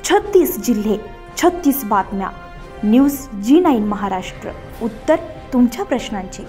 36 जिल्हे, 36 बातम्या. News G9 Maharashtra. उत्तर तुमच्या प्रश्नांची.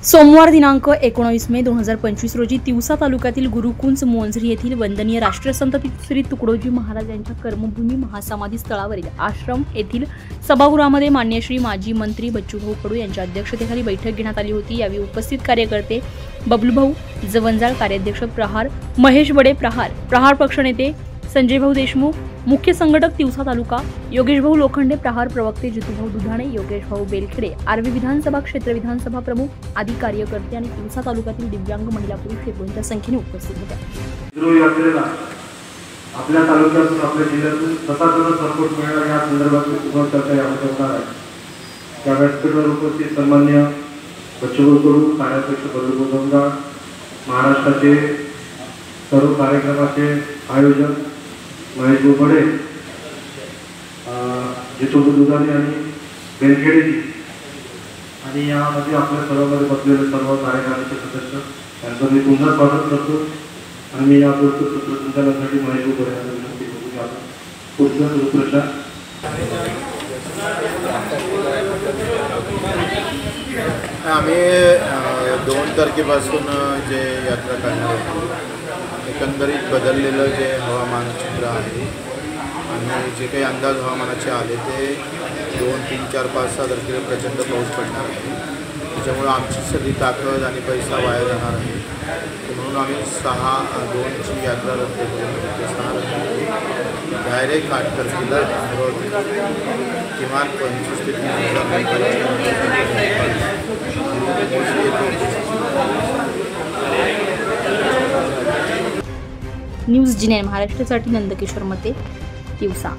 सोमवार दिनांक 19 मे 2025 रोजी तिवसा तालुक्यातील गुरुकुंज मोंझरी येथील वंदनीय राष्ट्रसंत श्री तुकडोजी महाराज यांच्या कर्मभूमी महासमाधी स्थळावरील आश्रम येथील सभागृहामध्ये मान्य श्री माजी मंत्री बच्चूभाऊ कडू यांच्या अध्यक्षतेखाली बैठक घेण्यात आली होती. यावेळी उपस्थित कार्यकर्ते बबलूभाऊ जवंजाळ, कार्याध्यक्ष प्रहार महेश बडे, प्रहार पक्ष नेते संजय भाऊ देशमुख, मुख्य संघटक तिवसा तालुका योगेश भाऊ लोखंडे, प्रहार प्रवक्ते जितूभाऊ दुधाणे, योगेश भाऊ बेलखेडे, आर्वी विधानसभा क्षेत्र विधानसभा प्रमुख आदी कार्यकर्ते आणि तिवसा तालुक्यातील दिव्यांग महिला पुरुष एकूणच्या संख्येने उपस्थित होते. आपल्या तालुक्यातून आपल्या जिल्ह्यातून स्वतःचा सपोर्ट मिळणार या संदर्भात उपक्रम करता होणार आहे. त्या व्यासपीठावर उपस्थित सन्मान्य बच्चूभाऊ कडू, कार्याध्यक्ष बबलूभाऊ जवंजाळ, महाराष्ट्राचे सर्व कार्यक्रमाचे आयोजक महेश बडे, जितूभाऊ दुधाणे आणि बेलखेडे आणि यामध्ये आपल्या सर्वांमध्ये बसलेले सर्व कार्यकारिणीचे सदस्य यांचं मी पुन्हा स्वागत करतो. आणि मी या सूत्रसंचालनासाठी महेश बडे यांना विनंती करतो की आपण पुढचा सूत्रचा आम्ही 2 तारखेपासून जे यात्रा करणार आहोत, एकंदरीत बदललेलं जे हवामान चित्र आहे आणि जे काही अंदाज हवामानाचे आले ते 2, 3, 4, 5, 6 तारखेला प्रचंड पाऊस पडणार आहे. त्याच्यामुळं आमची सगळी ताकद आणि पैसा वाया जाणार आहे. म्हणून आम्ही 6/2ची यात्रा रद्द करून 6 डायरेक्ट 8 तारखेला किमान 25 ते 30,000 न्यूज G9 महाराष्ट्रासाठी नंदकिशोर मते, तिवसा.